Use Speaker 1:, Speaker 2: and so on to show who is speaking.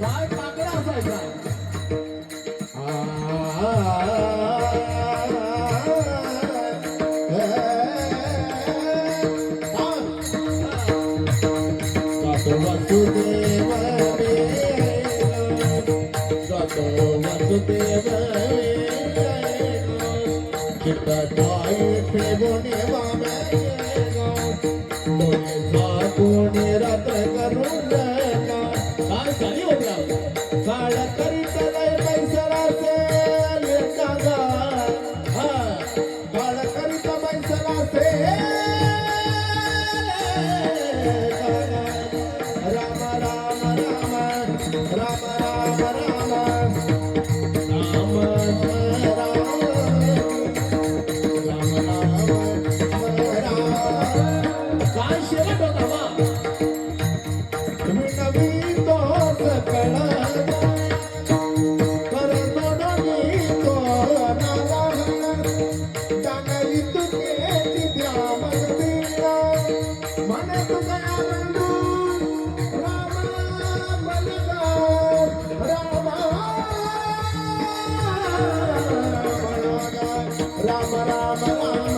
Speaker 1: काय काकडा असायचा
Speaker 2: वसुदेव वसुदेव ठेवणे कोणी रात्र करून
Speaker 1: काय झाली होती
Speaker 2: काळ करीत लय पैसला सेल कागा काळ करीत पैसला सेल राम राम राम राम राम राम
Speaker 1: काय शेवट होता वा
Speaker 2: तुम्ही नवी तोच कळा राम राम राम